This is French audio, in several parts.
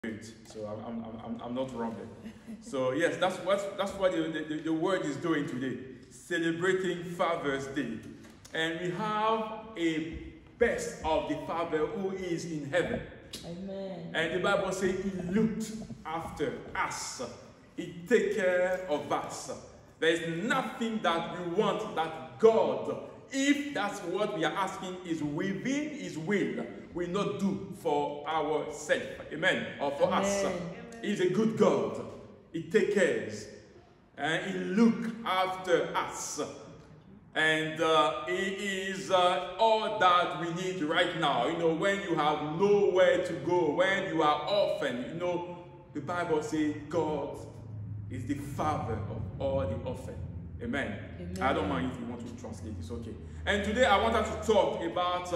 So I'm not wrong there. So yes, that's what the word is doing today, celebrating Father's Day, and we have a best of the Father who is in heaven. Amen. And the Bible says He looked after us. He take care of us. There is nothing that we want that God, if that's what we are asking, is within His will not do for ourselves. Amen. Or for us. He's a good God. He takes care. And He look after us. And He is all that we need right now. You know, when you have nowhere to go, when you are orphan, you know, the Bible says God is the Father of all the orphan. Amen. Amen. I don't mind if you want to translate, it's okay. And today I want us to talk about,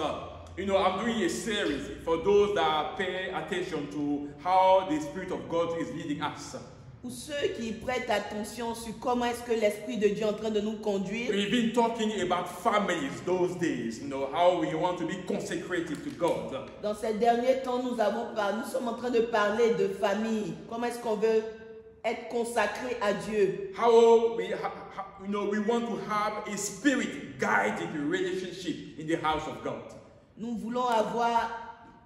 you know, I'm doing a series for those that pay attention to how the Spirit of God is leading us. Pour ceux qui prêtent attention sur comment est-ce que l'Esprit de Dieu est en train de nous conduire. We've been talking about families those days, you know, how we want to be consecrated to God. Dans ces derniers temps, nous sommes en train de parler de famille. Comment est-ce qu'on veut être consacré à Dieu? How we, you know, we want to have a spirit-guided relationship in the house of God. Nous voulons avoir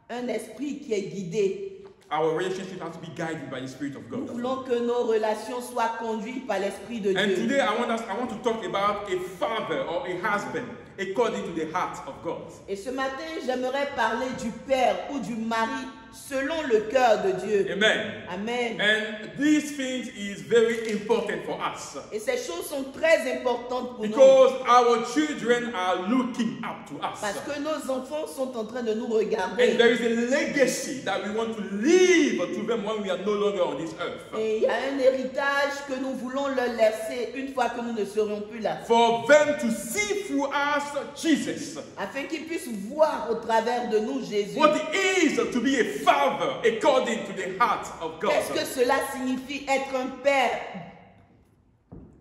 un esprit qui est guidé. Our relationship has to be guided by the Spirit of God. Nous voulons que nos relations soient conduites par l'Esprit de Dieu. And today I want to talk about a father or a husband according to the heart of God. Et ce matin, j'aimerais parler du père ou du mari selon le cœur de Dieu. Amen. Amen. And these things is very important for us. Et ces choses sont très importantes pour because nous. Our children are looking up to us. Parce que nos enfants sont en train de nous regarder. And there is a legacy that we want to leave to them when we are no longer on this earth. Et il y a un héritage que nous voulons leur laisser une fois que nous ne serons plus là. For them to see through us Jesus. Afin qu'ils puissent voir au travers de nous Jésus. What it is to be a father according to the heart of God. Qu'est-ce que cela signifie être un père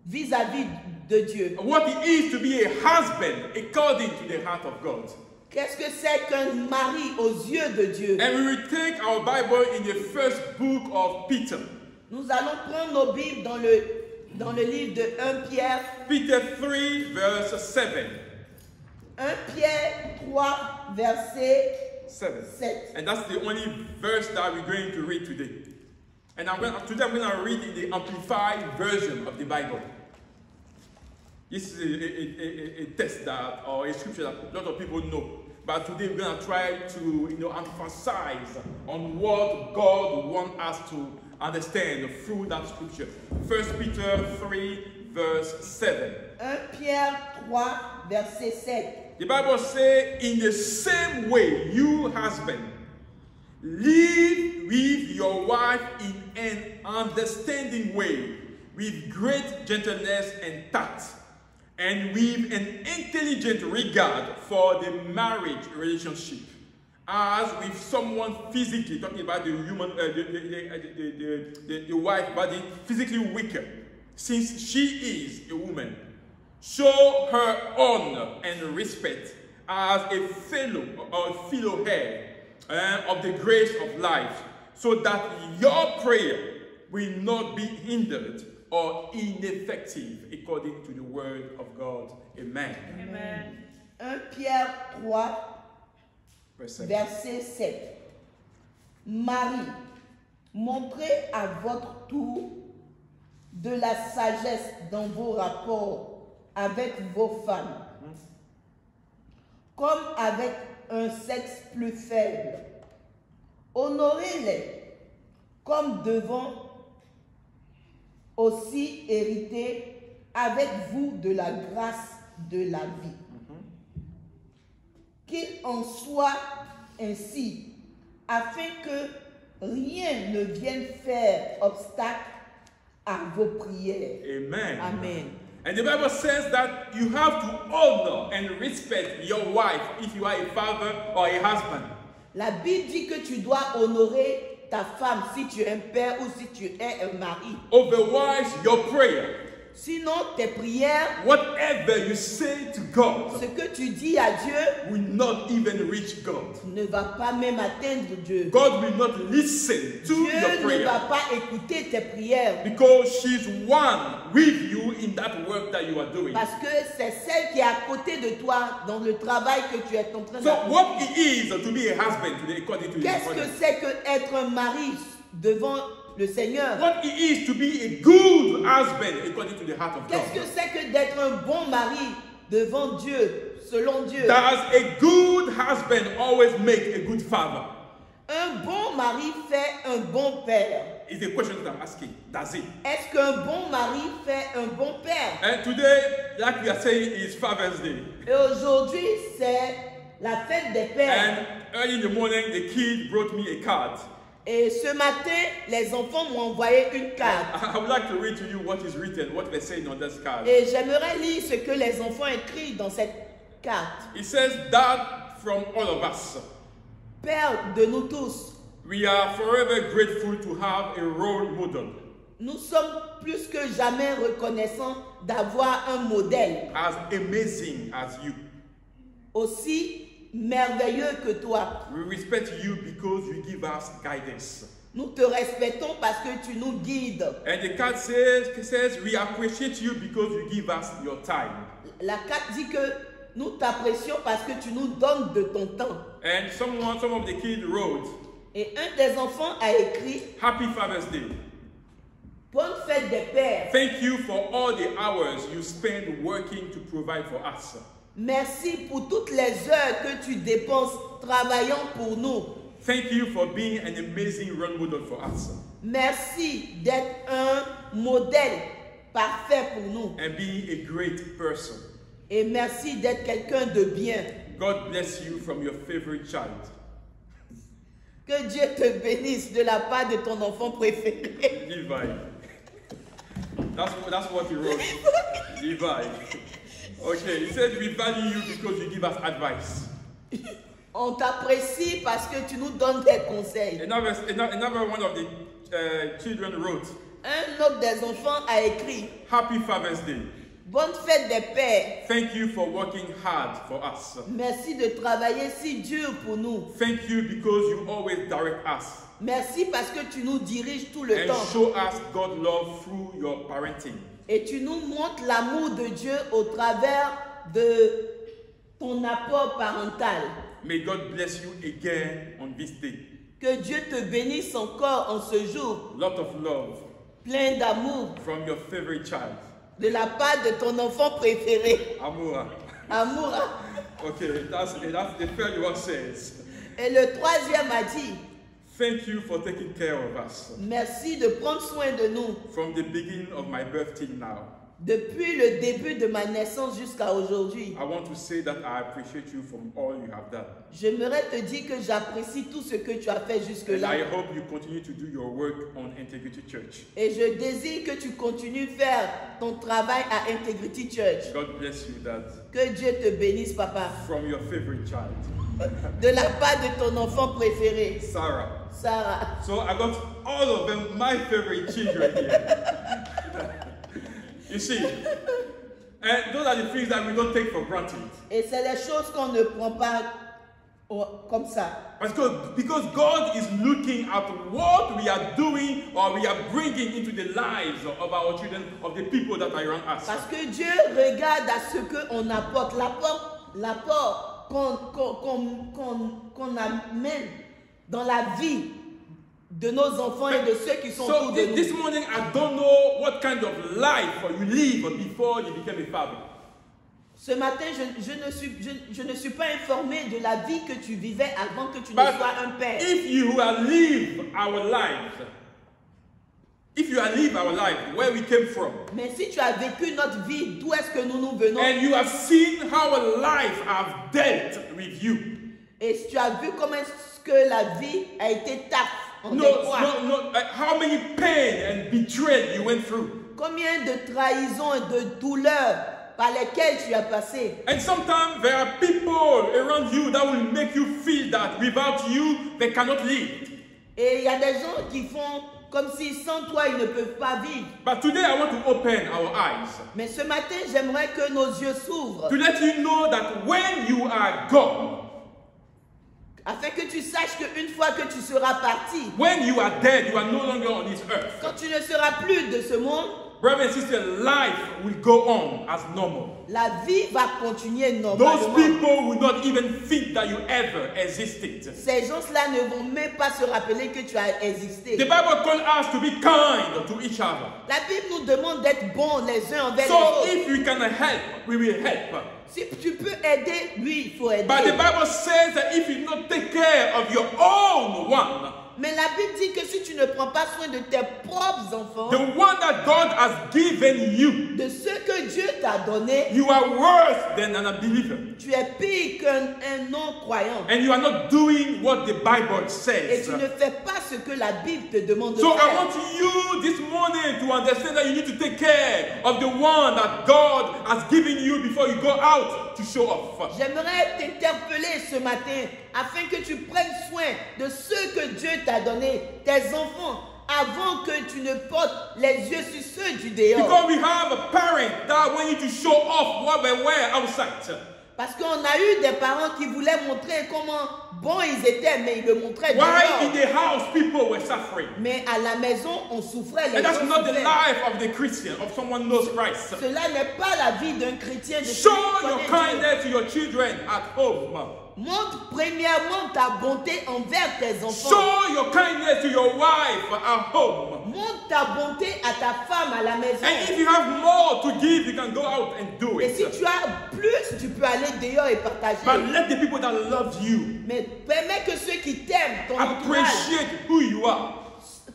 vis-à-vis de Dieu? What it is to be a husband according to the heart of God. Qu'est-ce que c'est qu'un mari aux yeux de Dieu? And we will take our Bible in the first book of Peter. Nous allons prendre nos Bibles dans le livre de 1 Pierre. Peter 3 verse 7. 1 Pierre 3 verset 7. And that's the only verse that we're going to read today. And today I'm going to read in the Amplified version of the Bible. This is a text that, or a scripture that a lot of people know. But today we're going to try to, you know, emphasize on what God wants us to understand through that scripture. 1 Peter 3 verse 7. 1 Pierre 3 verset 7. The Bible says, in the same way, you husband, live with your wife in an understanding way, with great gentleness and tact, and with an intelligent regard for the marriage relationship, as with someone physically, talking about the human, the wife body, physically weaker, since she is a woman. Show her honor and respect as a fellow or fellow heir of the grace of life, so that your prayer will not be hindered or ineffective according to the word of God. Amen. Amen. 1 Pierre 3 verset 7. Marie, montrez à votre tour de la sagesse dans vos rapports avec vos femmes, comme avec un sexe plus faible. Honorez-les comme devant aussi hériter avec vous de la grâce de la vie. Qu'il en soit ainsi, afin que rien ne vienne faire obstacle à vos prières. Amen. Amen. And the Bible says that you have to honor and respect your wife if you are a father or a husband. La Bible dit que tu dois honorer ta femme si tu es un père ou si tu es un mari. Otherwise, your prayer Sinon, tes prières, whatever you say to God, ce que tu dis à Dieu, will not even reach God. ne va pas même atteindre Dieu. God will not listen to Dieu your ne prayer. va pas écouter tes prières. Because she's one with you in that work that you are doing. Parce que c'est celle qui est à côté de toi dans le travail que tu es en train de So faire. what it is to be a husband today, according to your Qu'est-ce que father? c'est que être un mari devant le Seigneur? What it is to be a good husband, according to the heart of Qu'est-ce que God? c'est que d'être un bon mari devant Dieu, selon Dieu? Does a good husband always make a good father? Un bon mari fait un bon père. Is the question that I'm asking. Does it? Est-ce qu'un bon mari fait un bon père? And today, like we are saying, is Father's Day. Et aujourd'hui, c'est la fête des pères. And early in the morning, the kid brought me a card. Et ce matin, les enfants m'ont envoyé une carte. I would like to read to you what is written, what they're saying on this card. Et j'aimerais lire ce que les enfants écrivent dans cette carte. It says, Dad, from all of us, Père de nous tous, we are forever grateful to have a role model nous sommes plus que jamais reconnaissants d'avoir un modèle as amazing as you. aussi merveilleux que toi. We respect you because you give us guidance. Nous te respectons parce que tu nous guides. And the card says, we appreciate you because you give us your time. La carte dit que nous t'apprécions parce que tu nous donnes de ton temps. And some of the kids wrote, Et un des enfants a écrit Happy Father's Day. Bonne fête des pères. Thank you for all the hours you spend working to provide for us. Merci pour toutes les heures que tu dépenses travaillant pour nous. Thank you for being an amazing role model for us. Merci d'être un modèle parfait pour nous. And being a great person. Et merci d'être quelqu'un de bien. God bless you from your favorite child. Que Dieu te bénisse de la part de ton enfant préféré. Levi. That's what he wrote. Levi. Okay, he said we value you because you give us advice. On t'apprécie parce que tu nous donnes des conseils. Another one of the children wrote, Un autre des enfants a écrit Happy Father's Day. Bonne fête des pères. Thank you for working hard for us. Merci de travailler si dur pour nous. Thank you because you always direct us Merci parce que tu nous diriges tout le and temps. show us God's love through your parenting. Et tu nous montres l'amour de Dieu au travers de ton apport parental. May God bless you again on this day. Que Dieu te bénisse encore en ce jour, Lot of love plein d'amour, from your favorite child, de la part de ton enfant préféré. Amura. Amour. Okay, that's the third one says, Et le troisième a dit, thank you for taking care of us merci de prendre soin de nous from the beginning of my birth till now. depuis le début de ma naissance jusqu'à aujourd'hui. I want to say that I appreciate you from all you have done. J'aimerais te dire que j'apprécie tout ce que tu as fait And jusque-là. I hope you continue to do your work on Integrity Church. Et je désire que tu continues faire ton travail à Integrity Church. God bless you, Dad. Que Dieu te bénisse, papa. From your favorite child, De la part de ton enfant préféré, Sarah. Sarah. So I got all of them, my favorite children here. You see, and those are the things that we don't take for granted. Et c'est les choses qu'on ne prend pas comme ça. Because God is looking at what we are doing or we are bringing into the lives of our children, of the people that are around us. Parce que Dieu regarde à ce qu'on apporte, l'apport qu'on amène dans la vie de nos enfants et de ceux qui sont So autour de nous. this morning, I don't know what kind of life you live before you became a father. Ce matin, je ne suis pas informée de la vie que tu vivais avant que tu ne But sois un père. if you have lived our lives, where we came from, Mais si tu as vécu notre vie, d'où est-ce que nous venons, and you have seen how life have dealt with you, et si tu as vu comment est-ce que la vie a été taf en toi, how many pain and betrayal you went through. combien de trahisons et de douleurs par lesquelles tu as passé. And sometimes there are people around you that will make you feel that without you, they cannot live. Et il y a des gens qui font comme si sans toi, ils ne peuvent pas vivre. But today I want to open our eyes Mais ce matin, j'aimerais que nos yeux s'ouvrent. to let you know that when you are gone, Afin que tu saches qu'une fois que tu seras parti, when you are dead, you are no longer on this earth. quand tu ne seras plus de ce monde, Brothers and sisters, life will go on as normal. la vie va continuer Those normalement. people will not even think that you ever existed. Ces gens-là ne vont même pas se rappeler que tu as existé. The Bible calls us to be kind to each other. La Bible nous demande d'être bons les uns envers les So autres. if we can help, we will help. Si tu peux aider, oui, il faut aider. But the Bible says that if you don't take care of your own one, Mais la Bible dit que si tu ne prends pas soin de tes propres enfants, the one that God has given you, de ce que Dieu t'a donné, you are worse than an unbeliever. tu es pire qu'un non-croyant. And you are not doing what the Bible Et says. tu ne fais pas ce que la Bible te demande de So I faire. want you this morning to understand that you need to take care of the one that God has given you before you go out to show off. J'aimerais t'interpeller ce matin afin que tu prennes soin de ce que Dieu t'a donné, tes enfants, avant que tu ne portes les yeux sur ceux du dehors. Because we have a parent that want you to show off what they wear outside. Parce qu'on a eu des parents qui voulaient montrer comment bons ils étaient, mais ils le montraient Why in dehors. the house people were suffering? Mais à la maison, on souffrait. Les And that's gens not the souffraient. life of the Christian, of someone who knows Christ. Cela n'est pas la vie d'un chrétien. De Show celui qui your connaît Dieu. kindness to your children at home. Montre premièrement ta bonté envers tes enfants. Show your kindness to your wife at home. Montre ta bonté à ta femme à la maison. And if you have more to give, you can go out and do Et si it. tu as plus, tu peux aller dehors et partager. But let the people that love you Mais permets que ceux qui t'aiment, ton entourage, appreciate who you are.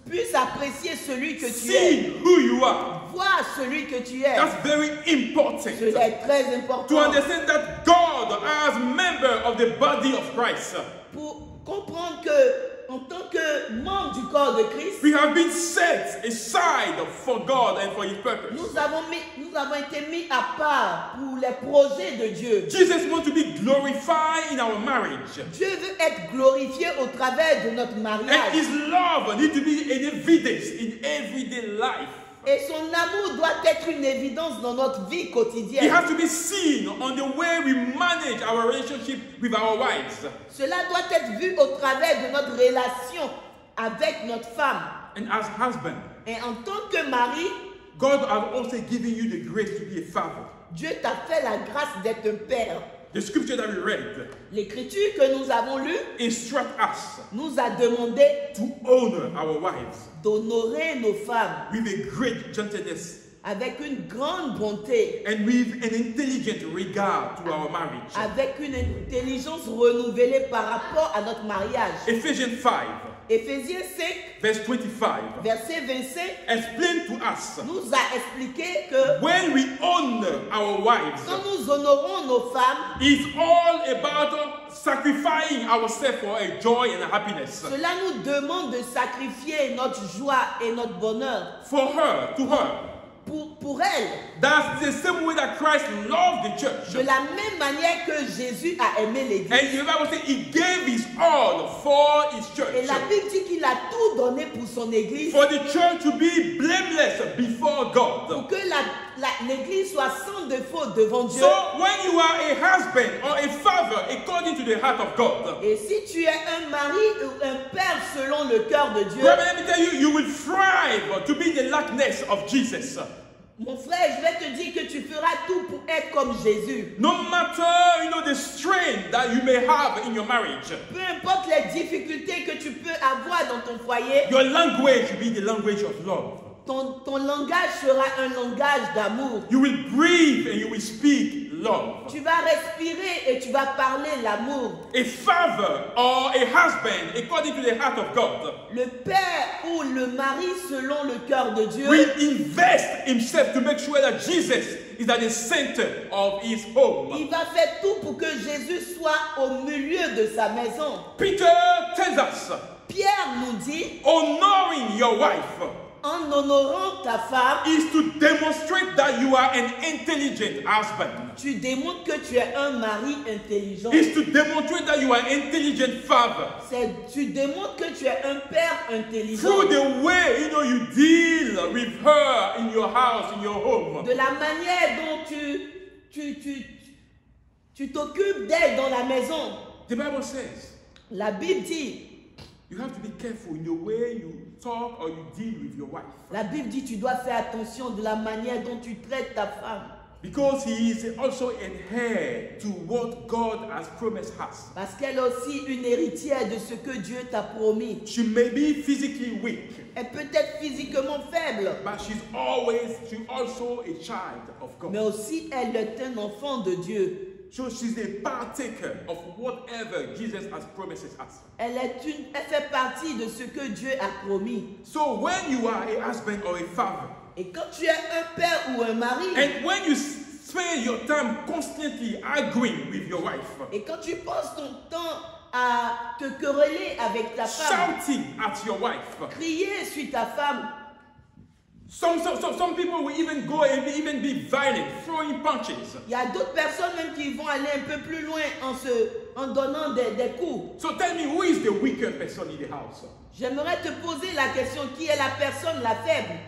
puissent apprécier celui que tu es. See who you are. Vois celui que tu es. That's very important. Cela est très To important. understand that God, as member of the body of Christ, Pour comprendre que, en tant que membre du corps de Christ, we have been set aside for God and for His purpose. nous avons été mis à part pour les projets de Dieu. Jesus wants to be glorified in our marriage. Dieu veut être glorifié au travers de notre And mariage. His love needs to be an evidence in everyday life. Et son amour doit être une évidence dans notre vie It quotidienne. has to be seen on the way we manage our relationship with our wives Cela doit être vu au travers de notre relation avec notre femme. and as husband. Et en tant que mari, God has also given you the grace to be a father. Dieu t'a fait la grâce d'être un père. The scripture that we read L'écriture que nous avons lue instruct us nous a demandé to honor our wives d'honorer nos femmes with a great gentleness avec une grande bonté, and with an intelligent regard to our marriage. avec une intelligence renouvelée par rapport à notre mariage. Ephesians 5, Éphésiens 5, verse 25, verset 25, explain to us nous a expliqué que when we honor our wives, quand nous honorons nos femmes, it's all about sacrificing ourselves for a joy and a happiness. cela nous demande de sacrifier notre joie et notre bonheur For her, to her. pour elle. That's the same way that Christ loved the church. De la même manière que Jésus a aimé l'Église. And the Bible says He gave His all for His church. Et la Bible dit qu'il a tout donné pour son Église, For the church to be blameless before God. pour que l'Église soit sans défaut devant Dieu. So when you are a husband or a father according to the heart of God, Et si tu es un mari ou un père selon le cœur de Dieu, brother, let me tell you, you will thrive to be the likeness of Jesus. mon frère, je vais te dire que tu feras tout pour être comme Jésus. No matter, the strength that you may have in your marriage, Peu importe les difficultés que tu peux avoir dans ton foyer, your language will be the language of love. ton langage sera un langage d'amour. You will breathe and you will speak love. Tu vas respirer et tu vas parler l'amour. A father or a husband according to the heart of God Le père ou le mari selon le cœur de Dieu will invest himself to make sure that Jesus is at the center of his home. il va faire tout pour que Jésus soit au milieu de sa maison. Peter tells us, Pierre nous dit, honoring your wife en honorant ta femme, is to demonstrate that you are an intelligent husband. tu démontres que tu es un mari intelligent. Is to demonstrate that you are an intelligent father. Tu démontres que tu es un père intelligent. Through the way, you deal with her in your house, in your home. De la manière dont tu t'occupes d'elle dans la maison. The Bible says, La Bible dit, you have to be careful in the way you talk or you deal with your wife. la Bible dit, tu dois faire attention de la manière dont tu traites ta femme. Because he is also an heir to what God has promised us. Parce qu'elle est aussi une héritière de ce que Dieu t'a promis. She may be physically weak, Elle peut être physiquement faible, but she's also a child of mais God. aussi elle est un enfant de Dieu. So she's a partaker of whatever Jesus has promised us. Elle fait partie de ce que Dieu a promis. So when you are a husband or a father, Et quand tu es un père ou un mari, and when you spend your time constantly arguing with your wife, et quand tu passes ton temps à te quereller avec ta femme, shouting at your wife, crier sur ta femme, some people will even go and even be violent, throwing punches. il y a d'autres personnes même qui vont aller un peu plus loin en donnant des coups. So tell me, who is the weaker person in the house? J'aimerais te poser la question, qui est la personne la faible?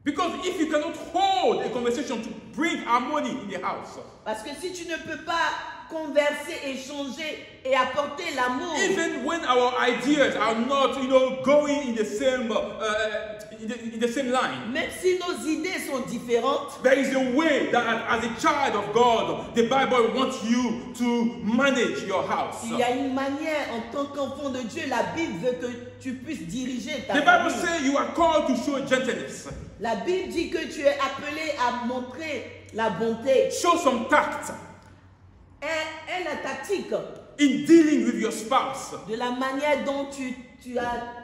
Because if you cannot hold a conversation to bring harmony in the house, Parce que si tu ne peux pas converser, échanger et apporter l'amour, even when our ideas are not, going in the same in the same line, même si nos idées sont différentes, there is a way that as a child of God, the Bible wants you to manage your house. il y a une manière en tant qu'enfant de Dieu, la Bible veut que tu puisses diriger ta The Bible famille. says you are called to show gentleness, La Bible dit que tu es appelé à montrer la bonté. show some tact Et la tactique in dealing with your spouse. de la manière dont tu as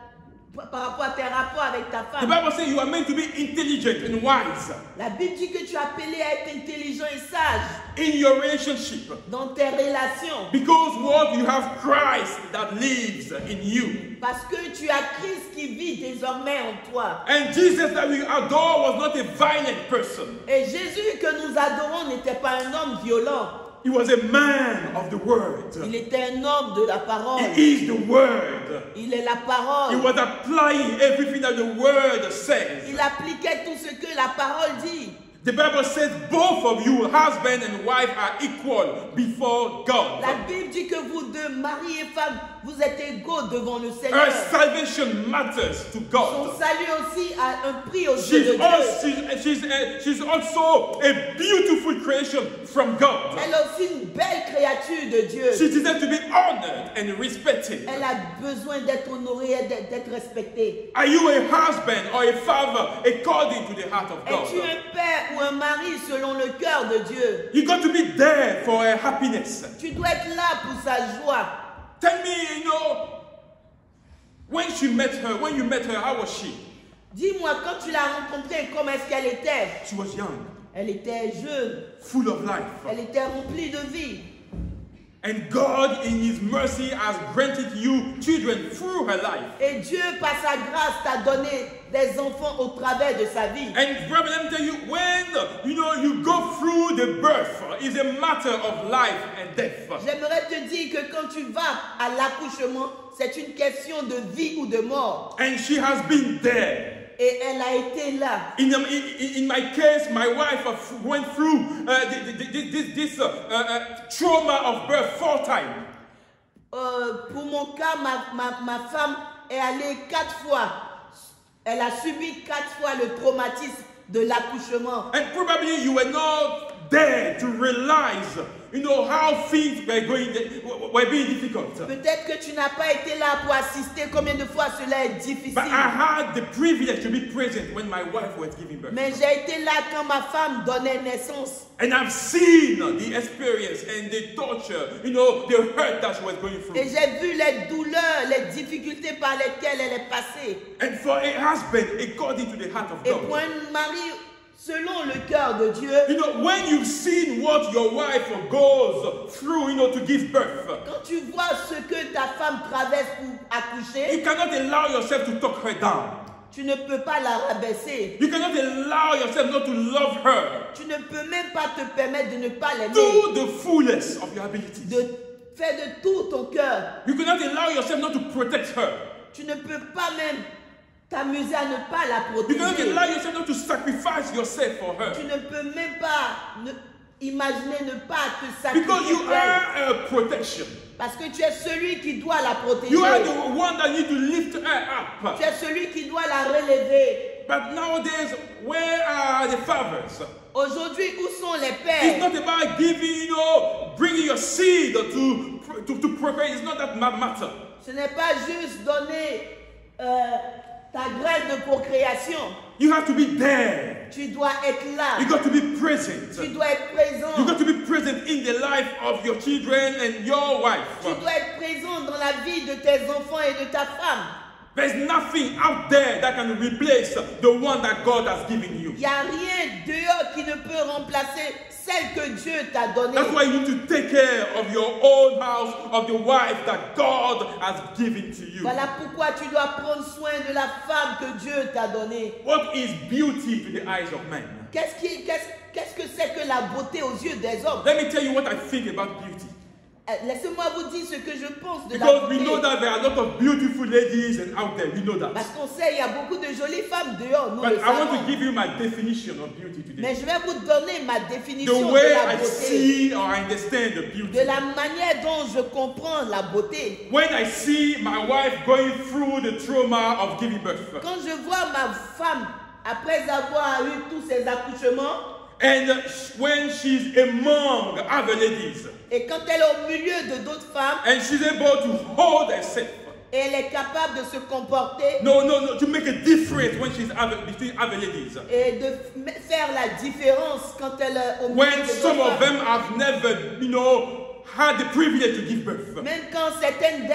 par rapport à tes rapports avec ta The femme. Bible says you are meant to be intelligent and wise La Bible dit que tu es appelé à être intelligent et sage in your relationship. dans tes relations. Because what you have Christ that lives in you. Parce que tu as Christ qui vit désormais en toi. And Jesus that we adore was not a violent person. Et Jésus que nous adorons n'était pas un homme violent. He was a man of the word. Il était un homme de la parole. He is the word. Il est la He parole. was applying everything that the word says. Il appliquait tout ce que la parole dit. The Bible says both of you, husband and wife, are equal before God. La Bible dit que vous deux, mari et femme, vous êtes égaux devant le Her Seigneur. salvation matters to Son God. salut aussi a un prix aux yeux de Dieu. She's also a beautiful creation from God. Elle est aussi une belle créature de Dieu. She deserves to be honored and respected. Elle a besoin d'être honorée et d'être respectée. Are you a husband or a father according to the heart of Es-tu God? un père ou un mari selon le cœur de Dieu? You got to be there for her happiness. Tu dois être là pour sa joie. Tell me, when you met her, how was she? Dis-moi, quand tu l'as rencontrée, comment est-ce qu'elle était? She was young, Elle était jeune. full of life. Elle était remplie de vie. And God, in His mercy, has granted you children through her life. Et Dieu, par sa grâce, t'a donné des enfants au travers de sa vie. And brother, let me tell you, when you go through the birth, it's a matter of life and death. J'aimerais te dire que quand tu vas à l'accouchement, c'est une question de vie ou de mort. And she has been there. Et elle a été là. In my case, my wife went through this trauma of birth 4 times. Pour mon cas, ma femme est allée 4 fois. Elle a subi 4 fois le traumatisme de l'accouchement. And probably you were not there to realize, how things were being difficult. Peut-être que tu n'as pas été là pour assister combien de fois cela est difficile. But I had the privilege to be present when my wife was giving birth. Mais j'ai été là quand ma femme donnait naissance. And I've seen the experience and the torture, the hurt that she was going through. Et j'ai vu les douleurs, les difficultés par lesquelles elle est passée. And for a husband, according to the heart of Et pour God, un mari, selon le cœur de Dieu, when you've seen what your wife goes through, to give birth, quand tu vois ce que ta femme traverse pour accoucher, you cannot allow yourself to talk her down. tu Tu ne peux pas la rabaisser. You cannot allow yourself not to love her. Tu ne peux même pas te permettre de ne pas l'aimer. To the fullest of your abilities. Fais de tout ton cœur. You cannot allow yourself not to protect her. Tu ne peux pas même t'amuser à ne pas la You cannot protéger. allow yourself not to sacrifice yourself for her. Tu ne peux même pas imaginer ne pas te Because sacrifier you pour elle. are a protection. Parce que tu es celui qui doit la protéger. You are the one that need to lift her up. Tu es celui qui doit la relever. But nowadays, where are the fathers? Aujourd'hui, où sont les It's pères? not about giving, bringing your seed to procreate. It's not that matter. Ce n'est pas juste donner ta graine de procréation. You have to be there. Tu dois être là. You got to be present. Tu dois être présent. You got to be present in the life of your children and your wife. Tu dois être présent dans la vie de tes enfants et de ta femme. There's nothing out there that can replace the one that God has given you. Il n'y a rien dehors qui ne peut remplacer celle que Dieu t'a donnée. That's why you need to take care of your own house, of the wife that God has given to you. Voilà pourquoi tu dois prendre soin de la femme que Dieu t'a donnée. What is beauty to the eyes of men? Qu'est-ce que c'est que la beauté aux yeux des hommes? Let me tell you what I think about beauty. Laissez-moi vous dire ce que je pense de la Because we beauté. know that there are a lot of beautiful ladies and out there. We know that. Parce qu'on sait, il y a beaucoup de jolies femmes dehors. Nous But le I want to savons. give you my definition of beauty today. Mais je vais vous donner ma The définition de way la I beauté. see or I understand the beauty. De la manière dont je comprends la beauté. When I see my wife going through the trauma of giving birth, Quand je vois ma femme, après avoir eu tous ses accouchements, and when she's among other ladies, et quand elle est au milieu de d'autres femmes, and she's able to hold herself, et elle est capable de se comporter to make a difference when she's between other ladies. et de faire la différence quand elle est au milieu When de some d'autres of femmes. them have never, had the privilege to give birth, Même quand certaines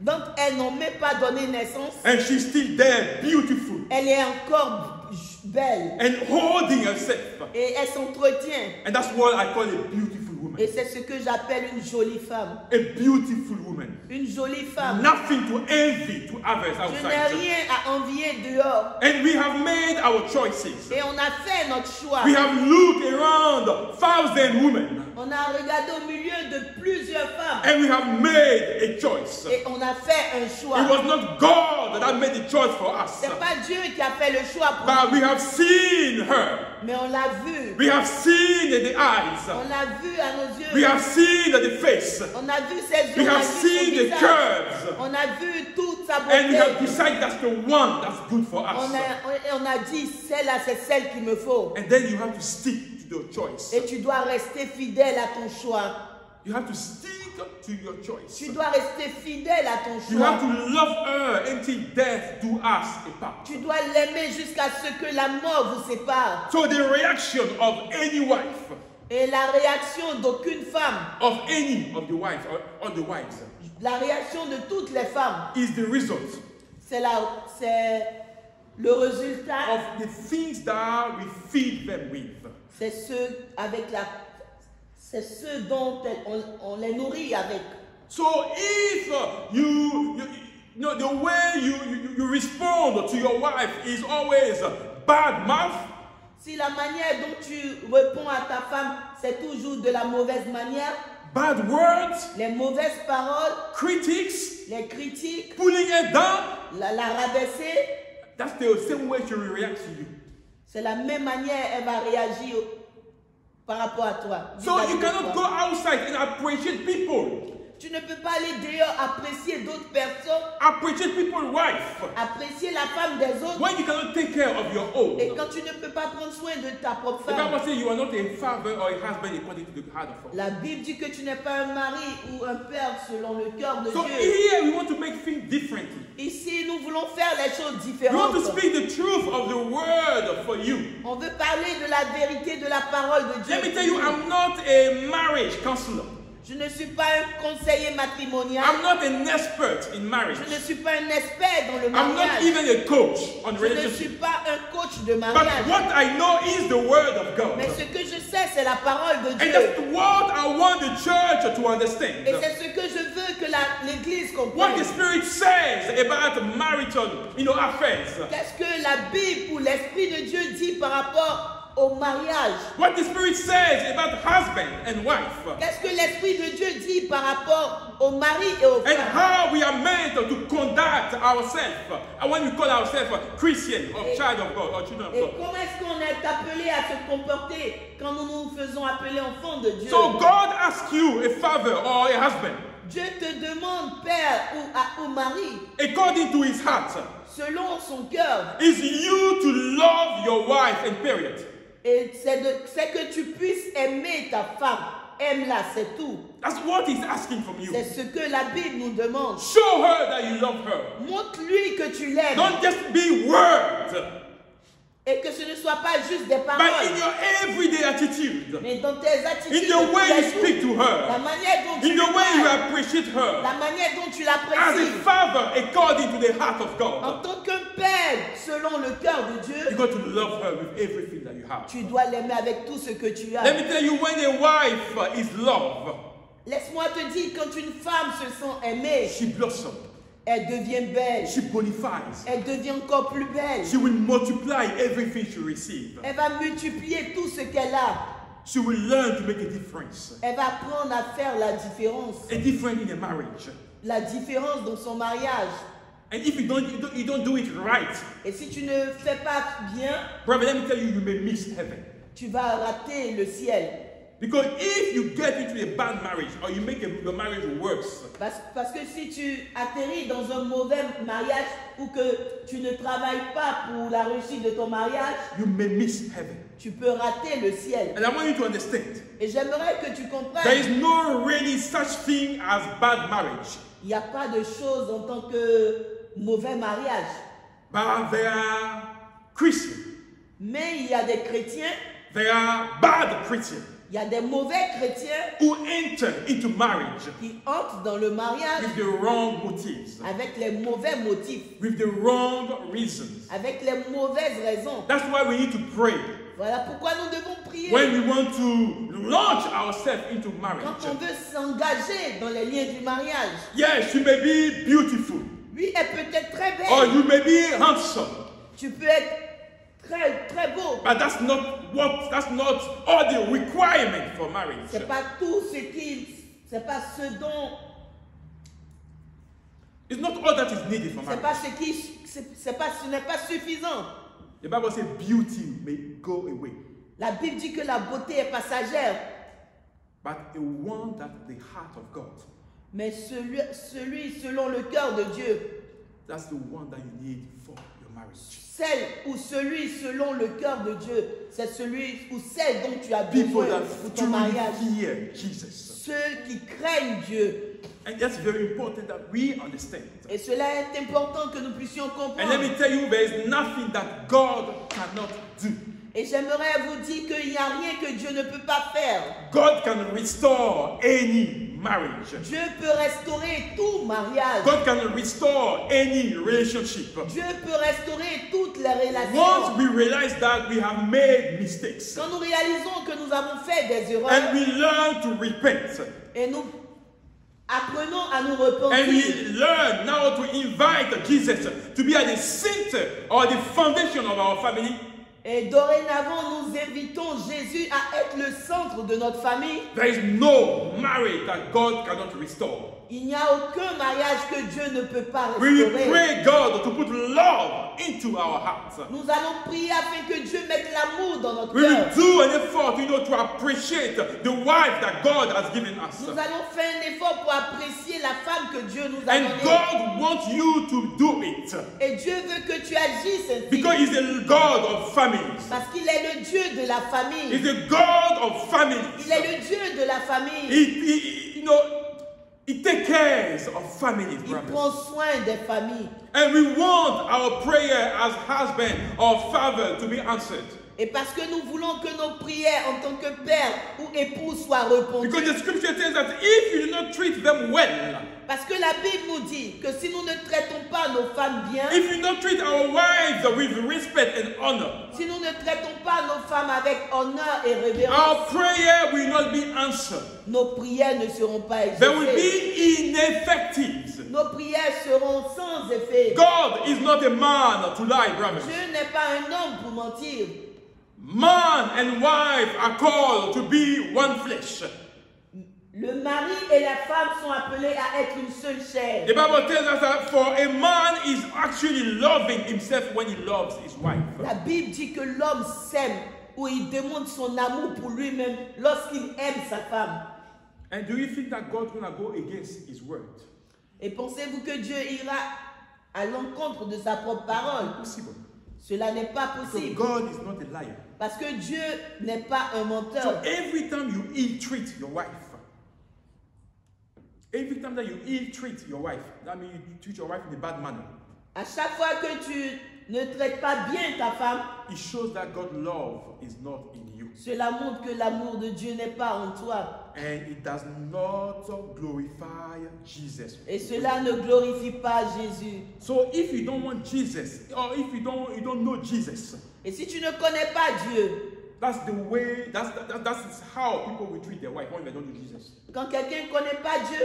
d'entre elles n'ont même pas donné naissance, and she's still there, beautiful, elle est encore belle and holding herself, et elle s'entretient. and that's what I call a beautiful woman. Et c'est ce que j'appelle une jolie femme. A beautiful woman. Une jolie femme. Nothing to envy to others Je n'ai outside. rien à envier dehors. And we have made our choices. Et on a fait notre choix. We have looked around 1,000 women, On a regardé au milieu de plusieurs femmes. and we have made a choice. Et on a fait un choix. It was not God that made the choice for us, C'est pas Dieu qui a fait le choix pour nous. but we have seen her. Mais on l'a vu. We have seen the eyes. On l'a vu à nos yeux. We have seen the face. On a vu ses We yeux. On a have vu son seen the visage. curves. On a vu toute sa And we have beauté. decided that's the one that's good for us. On a dit, celle-là, c'est celle qu'il me faut. And then you have to stick to the choice. Et tu dois rester fidèle à ton choix. You have to stick to your choice. Tu dois rester fidèle à ton You have choix. to love her until death do us apart. Tu dois l'aimer jusqu'à ce que la mort vous sépare. So the reaction of any wife, Et la réaction d'aucune femme, of any of the wives or the wives, la réaction de toutes les femmes, is the result c'est le résultat, of the things that we feed them with. c'est ce dont on les nourrit avec. So if the way you respond to your wife is always bad mouth, Si la manière dont tu réponds à ta femme, c'est toujours de la mauvaise manière, bad words, les mauvaises paroles, critics, les critiques, pulling her down, la rabaisser, that's the same way she will react to you. c'est la même manière elle va réagir par rapport à toi. So vis-à-vis you de cannot toi. go outside and appreciate people. Tu ne peux pas aller dehors apprécier d'autres personnes, Appreciate people's wife apprécier la femme des autres, when you cannot take care of your own. et quand tu ne peux pas prendre soin de ta propre The femme. Bible says you are not a father or a husband according to the heart of God. La Bible dit que tu n'es pas un mari ou un père selon le cœur de So Dieu. here we want to make things differently. Ici, nous voulons faire les choses We want to différentes. speak the truth of the word for you. On veut parler de la vérité de la parole de Dieu. Let me tell you, I'm not a marriage counselor. Je ne suis pas un conseiller matrimonial. I'm not an expert in marriage. Je ne suis pas un expert dans le I'm not mariage. even a coach on Je ne suis relationship. pas un coach de But mariage. what I know is the word of God. Mais ce que je sais, c'est la parole de And Dieu. that's what I want the church to understand. Et c'est ce que je veux que l'Église What comprenne. the Spirit says about marital, affairs. Qu'est-ce que la Bible ou l'Esprit de Dieu dit par rapport au mariage? What the Spirit says about husband and wife. Qu'est-ce que l'Esprit de Dieu dit par rapport au mari et aux And femmes? how we are meant to conduct ourselves. And when we call ourselves Christian or child of God or children of Et God. comment est-ce qu'on est appelé à se comporter quand nous nous faisons appeler enfants de Dieu? So God asks you, a father or a husband, Dieu te demande, père ou mari, according to his heart, selon son cœur, is you to love your wife and period. et c'est que tu puisses aimer ta femme. Aime-la, c'est tout. That's what he's asking from you. C'est ce que la Bible nous demande. Show her that you love her. Montre-lui que tu l'aimes Don't just be words, et que ce ne soit pas juste des but in paroles, your everyday attitude, mais dans tes attitudes, in the way de tous you les speak jours, to la her, manière dont tu in lui the way you parles, appreciate her. la manière dont tu As a l'apprécies. father, according to the heart of En God, tant que père, selon le cœur de you Dieu, got to love her with everything that you have. tu dois l'aimer avec tout ce que tu as. Let me tell you, when a wife is loved, Laisse-moi te dire, quand une femme se sent aimée, she blossoms, elle devient belle. she bonifies, Elle devient encore plus belle. she will multiply everything she receives. Elle va multiplier tout ce qu'elle a. She will learn to make a difference. Elle va apprendre à faire la différence. A difference in a marriage. La différence dans son mariage. And if you don't do it right, Et si tu ne fais pas bien, brother, let me tell you, you may miss heaven. tu vas rater le ciel. Because if you get into a bad marriage or you make your marriage worse, Parce que si tu atterris dans un mauvais mariage ou que tu ne travailles pas pour la réussite de ton mariage, you may miss heaven. tu peux rater le ciel. And I want you to understand, Et j'aimerais que tu there comprennes, is no really such thing as bad marriage. il n'y a pas de chose en tant que mauvais mariage. But there are Christians. Mais il y a des chrétiens, There are bad Christians il y a des mauvais chrétiens who enter into marriage qui entrent dans le mariage with the wrong motives, avec les mauvais motifs, with the wrong reasons. avec les mauvaises raisons. That's why we need to pray Voilà pourquoi nous devons prier. when we want to launch ourselves into Quand marriage. on veut s'engager dans les liens du mariage, Yes, you may be beautiful, oui, elle peut être très or belle, you may be handsome, tu peux être très, très beau. but that's not all the requirement for marriage. C'est pas tout ce c'est pas ce dont, It's not all that is needed for c'est marriage. pas ce n'est pas suffisant. The Bible says beauty may go away, La Bible dit que la beauté est passagère, but a one that the heart of God, mais celui selon le cœur de Dieu, that's the one that you need for your marriage. celle ou celui selon le cœur de Dieu, c'est celui ou celle dont tu as People besoin that pour ton truly mariage. fear Jesus. Ceux qui craignent Dieu. And that's very important that we understand. Et cela est important que nous puissions And let comprendre. me tell you, there is nothing that God cannot do. Et j'aimerais vous dire qu'il n'y a rien que Dieu ne peut pas faire. God can restore any marriage. Dieu peut restaurer tout mariage. God can restore any relationship. Dieu peut restaurer toutes les Once relations. we realize that we have made mistakes Quand nous réalisons que nous avons fait des and erreurs we learn to repent et nous apprenons à nous and we repentir learn now to invite Jesus to be at the center or the foundation of our family, et dorénavant nous invitons Jésus à être le centre de notre famille, there is no marriage that God cannot restore. il n'y a aucun mariage que Dieu ne peut pas We will restaurer. pray God to put love into our hearts. Nous allons prier afin que Dieu mette l'amour dans notre We will cœur. do an effort, to appreciate the wife that God has given us. Nous allons faire un effort pour apprécier la femme que Dieu nous a And donnée. God wants you to do it Et Dieu veut que tu agisses ainsi. because He's the God of families. Parce qu'il est le Dieu de la He's famille. the God of families. Il est le Dieu de la famille. He takes care of families, Il brothers. prend soin des familles. And we want our prayer as husband or father to be answered. Et parce que nous voulons que nos prières en tant que père ou époux soient répondues. Because the scripture tells that if you do not treat them well, Parce que la Bible nous dit que si nous ne traitons pas nos femmes bien, if you don't treat our wives wives with respect and honor, si nous ne traitons pas nos femmes avec honneur et our révérence, prayer will not be answered. nos prières ne seront pas They will exaucées. be ineffective. Nos prières seront sans effet. God is not a man to lie, brothers. Dieu n'est pas un homme pour mentir. Man and wife are called to be one flesh. Le mari et la femme sont appelés à être une seule chair. The Bible tells us that for a man is actually loving himself when he loves his wife. La Bible dit que l'homme s'aime ou il démontre son amour pour lui-même lorsqu'il aime sa femme. And do you think that God's going to go against his word? Et pensez-vous que Dieu ira à l'encontre de sa propre parole? Impossible. Cela n'est pas Because possible. God is not a liar. Parce que Dieu n'est pas un So menteur. every time you ill-treat your wife, every time that you ill-treat your wife, that means you treat your wife in a bad manner, À chaque fois que tu ne traites pas bien ta femme, it shows that God's love is not in you. cela montre que l'amour de Dieu n'est pas en toi. And it does not glorify Jesus. Et cela ne glorifie pas Jésus. So if you don't want Jesus, or if you don't know Jesus, Et si tu ne connais pas Dieu, that's the way, that's how people will treat their wife when they don't know Jesus. quand quelqu'un ne connaît pas Dieu,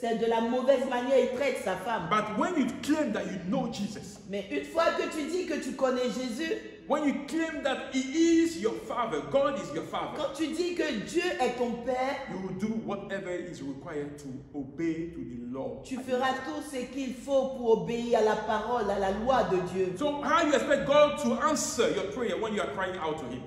c'est de la mauvaise manière il traite sa femme. But when you claim that you know Jesus, Mais une fois que tu dis que tu connais Jésus, when you claim that He is your Father, God is your Father, quand tu dis que Dieu est ton Père, you will do whatever is required to obey to the law. tu feras tout ce qu'il faut pour obéir à la parole, à la loi de Dieu. So how you expect God to answer your prayer when you are crying out to Him?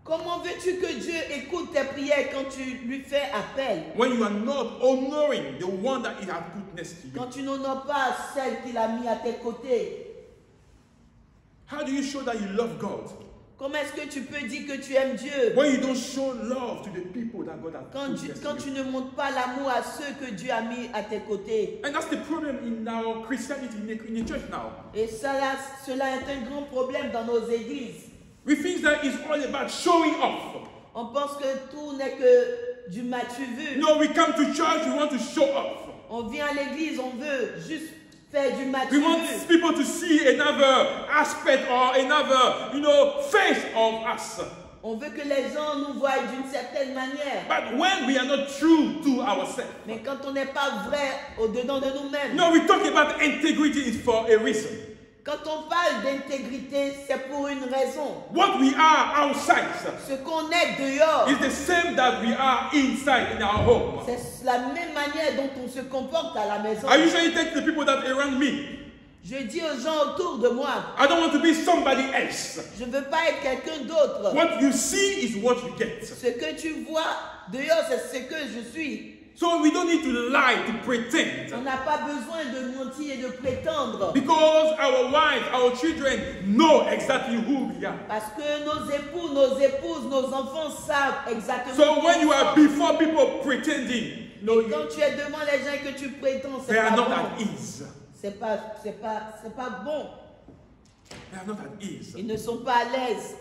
Comment veux-tu que Dieu écoute tes prières quand tu lui fais appel? When you are not honoring the one that He has put next to you? Quand tu n'honores pas celle qu'il a mis à tes côtés? How do you show that you love God? Comment est-ce que tu peux dire que tu aimes Dieu? When you don't show love to the people that God has Quand put next quand to tu you? ne montres pas l'amour à ceux que Dieu a mis à tes côtés. And that's the problem in our Christianity, in the church now. Et cela est un grand problème dans nos églises. We think that it's all about showing off. On pense que tout n'est que du m'as-tu vu. No, we come to church, we want to show off. On vient à l'église, on veut juste faire du m'as-tu We want vu. people to see another aspect or another, face of us. On veut que les gens nous voient d'une certaine manière. But when we are not true to ourselves, Mais quand on n'est pas vrai au-dedans de nous-mêmes. no, we talk about integrity is for a reason. Quand on parle d'intégrité, c'est pour une raison. What we are outside Ce qu'on est dehors, is the same that we are inside in our home. c'est la même manière dont on se comporte à la maison. I usually take the people that are around me. Je dis aux gens autour de moi, I don't want to be somebody else. je ne veux pas être quelqu'un d'autre. What you see is what you get. Ce que tu vois dehors, c'est ce que je suis. So we don't need to lie, to On pretend. n'a pas besoin de mentir et de prétendre. Because our wives, our children know exactly who we are. Parce que nos époux, nos épouses, nos enfants savent exactement. So when qui you nous are sommes. before people pretending, no, Quand tu es devant les gens et que tu prétends, c'est they are pas not bon. at ease. C'est pas bon. They are not at ease. Ils ne sont pas à l'aise.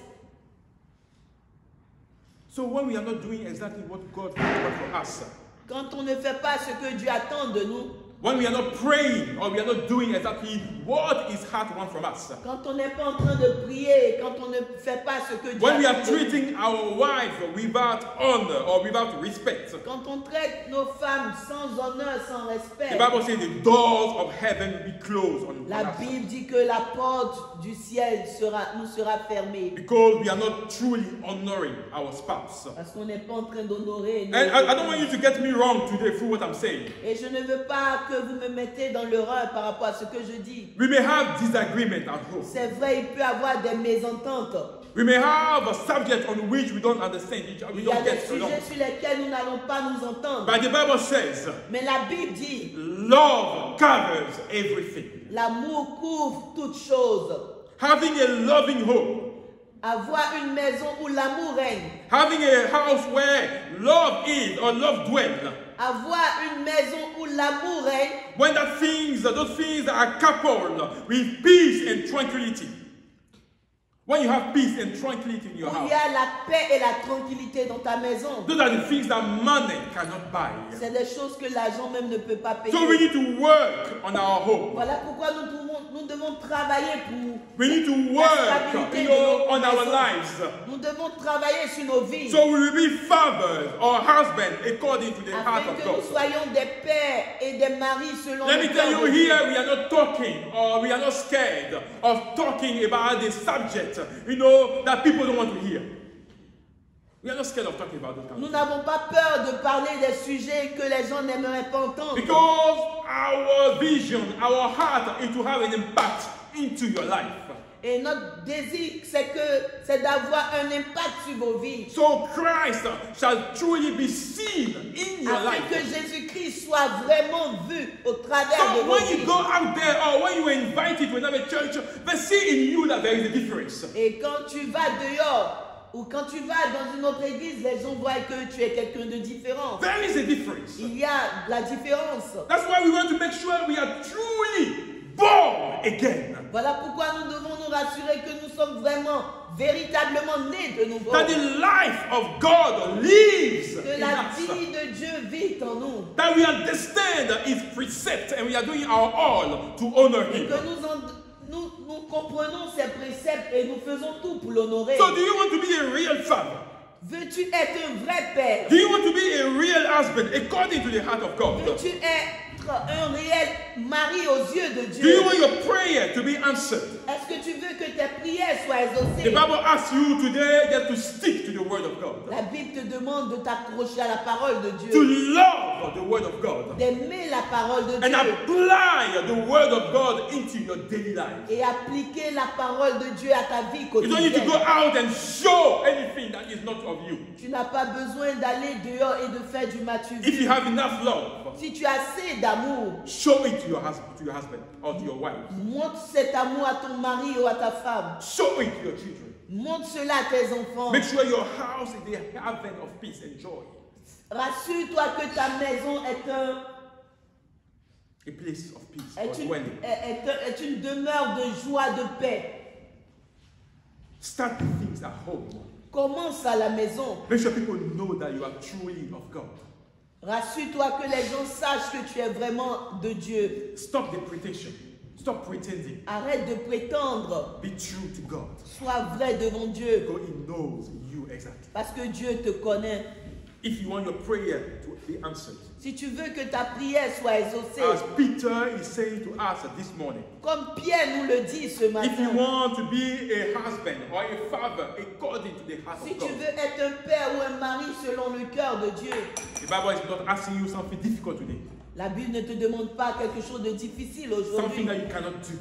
So when we are not doing exactly what God wants for us, Quand on ne fait pas ce que Dieu attend de nous, when we are not praying or we are not doing exactly what His heart wants from us, quand on n'est pas en train de prier, quand on ne fait pas ce que Dieu when we are attend de nous, treating our wives without honor or without respect, quand on traite nos femmes sans honneur, sans respect, the Bible says the doors of heaven will be closed on la us. Bible dit que la porte du ciel nous sera fermée. Because we are not truly honoring our spouse. Parce qu'on n'est pas en train d'honorer. And I don't want you to get me wrong today through what I'm saying. Et je ne veux pas que vous me mettez dans l'erreur par rapport à ce que je dis. We may have disagreement at home. C'est vrai, il peut y avoir des mésententes. We may have a subject on which we don't understand each other. We Il y a don't des get along. sujets sur lesquels nous n'allons pas nous entendre. But the Bible says, Mais la Bible dit, love covers everything. l'amour couvre toutes choses. Having a loving home, Avoir une maison où l'amour règne. having a house where love is or love dwells, Avoir une maison où l'amour règne. when those things are coupled with peace and tranquility. When you have peace and tranquility in your Où il house, y a la paix et la tranquillité dans ta maison. those are the things that money cannot buy. C'est des choses que l'argent même ne peut pas payer. So we need to work on our home. Voilà pourquoi nous nous devons travailler pour We need to la work, stabilité you de know, nos on our maisons. lives. Nous devons travailler sur nos vies So we will be fathers or husbands according to the heart afin of que nous God. soyons des pères et des maris selon Let le me tell cœur you de Dieu. here, we are not talking or we are not scared of talking about the subject, you know, that people don't want to hear. We are not scared of talking about those kind Nous of things. n'avons pas peur de parler des sujets que les gens n'aimeraient pas entendre. Because our vision, our heart is to have an impact into your life. Et notre désir, c'est d'avoir un impact sur vos vies. So Christ shall truly be seen in your Afin que life. Jésus-Christ soit vraiment vu au travers de So vos when you vies. go out there or when you are invited to another church, they see in you that there is a difference. Et quand tu vas dehors ou quand tu vas dans une autre église, les gens voient que tu es quelqu'un de différent. There is a difference. Il y a la différence. That's why we want to make sure we are truly born again. Voilà pourquoi nous devons nous rassurer que nous sommes vraiment, véritablement nés de nouveau. That the life of God lives Que in la us. vie de Dieu vit en nous. That we understand His precept and we are doing our all to honor Et Him. que nous comprenons ses préceptes et nous faisons tout pour l'honorer. So do you want to be a real father? Veux-tu être un vrai père? Do you want to be a real husband according to the heart of God? Veux-tu être un réel mari aux yeux de Do you Dieu? want your prayer to be answered? Est-ce que tu veux que tes prières soient The exaucées? Bible asks you today just to stick to the word of God. La Bible te demande de t'accrocher à la parole de To Dieu, love the word of God. d'aimer la parole de And Dieu apply the word of God into your daily life. et appliquer la parole de Dieu à ta vie You don't need to go quotidienne. out and show anything that is not of you. Tu n'as pas besoin d'aller dehors et de faire du If matu. you have enough love, Si tu as assez d'amour, show it to your husband or to your wife. montre cet amour à ton mari ou à ta femme. Show it to your children. Montre cela à tes enfants. Make sure your house is the haven of peace and joy. Rassure-toi que ta maison A place of peace or est dwelling. est une demeure de joie, de paix. Start the things at home. Commence à la maison. Make sure people know that you are truly of God. Rassure-toi que les gens sachent que tu es vraiment de Dieu. Stop the pretension. Stop pretending. Arrête de prétendre. Be true to God. Sois vrai devant Dieu. God, He knows you exactly. Parce que Dieu te connaît. If you want your prayer to be answered, Si tu veux que ta prière soit exaucée, as Peter is saying to us this morning, comme Pierre nous le dit ce if you matin, want to be a husband or a father according to the heart si of tu God, veux être un père ou un mari selon le cœur de Dieu, the Bible is not asking you something difficult today, la Bible ne te demande pas quelque chose de difficile something aujourd'hui, that you cannot do.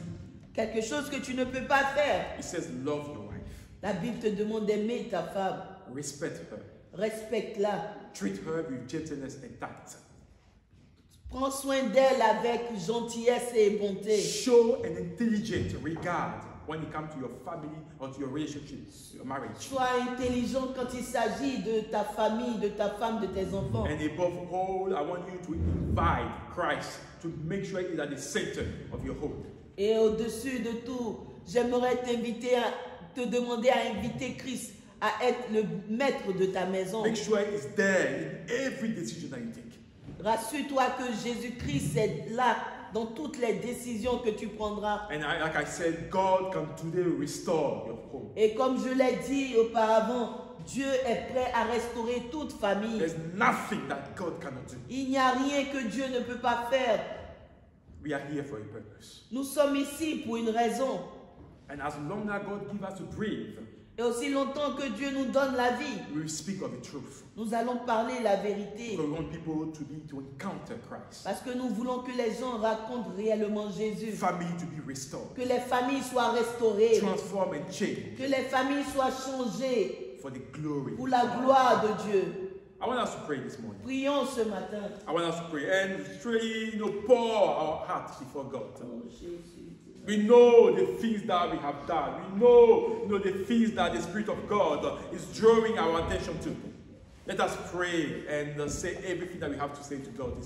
quelque chose que tu ne peux pas faire. It says, love your wife, La Bible te demande d'aimer ta femme, respect her, respecte-la, treat her with gentleness and tact, prends soin d'elle avec gentillesse et bonté. show an intelligent regard when it comes to your family or to your relationships, your marriage. Sois intelligent quand il s'agit de ta famille, de ta femme, de tes enfants. And above all, I want you to invite Christ to make sure he's at the center of your home. Et au-dessus de tout, j'aimerais te demander à inviter Christ à être le maître de ta maison. Make sure he's there in every decision that you take. Rassure-toi que Jésus-Christ est là dans toutes les décisions que tu prendras. And like I said, God can today restore your home. Et comme je l'ai dit auparavant, Dieu est prêt à restaurer toute famille. There's nothing that God cannot do. Il n'y a rien que Dieu ne peut pas faire. We are here for a purpose. Nous sommes ici pour une raison. And as long as God gives us to breathe, Et aussi longtemps que Dieu nous donne la vie, we will speak of the truth. nous allons parler la vérité. So we want people to encounter Christ. Parce que nous voulons que les gens racontent réellement Jésus. Family to be restored. Que les familles soient restaurées. Transform and change Que les familles soient changées for the glory. pour la gloire de Dieu. I want us to pray this morning. Prions ce matin. I want us to pray and truly, pour our hearts before God. Oh, Jésus. We know the things that we have done. We know, the things that the Spirit of God is drawing our attention to. Let us pray and say everything that we have to say to God this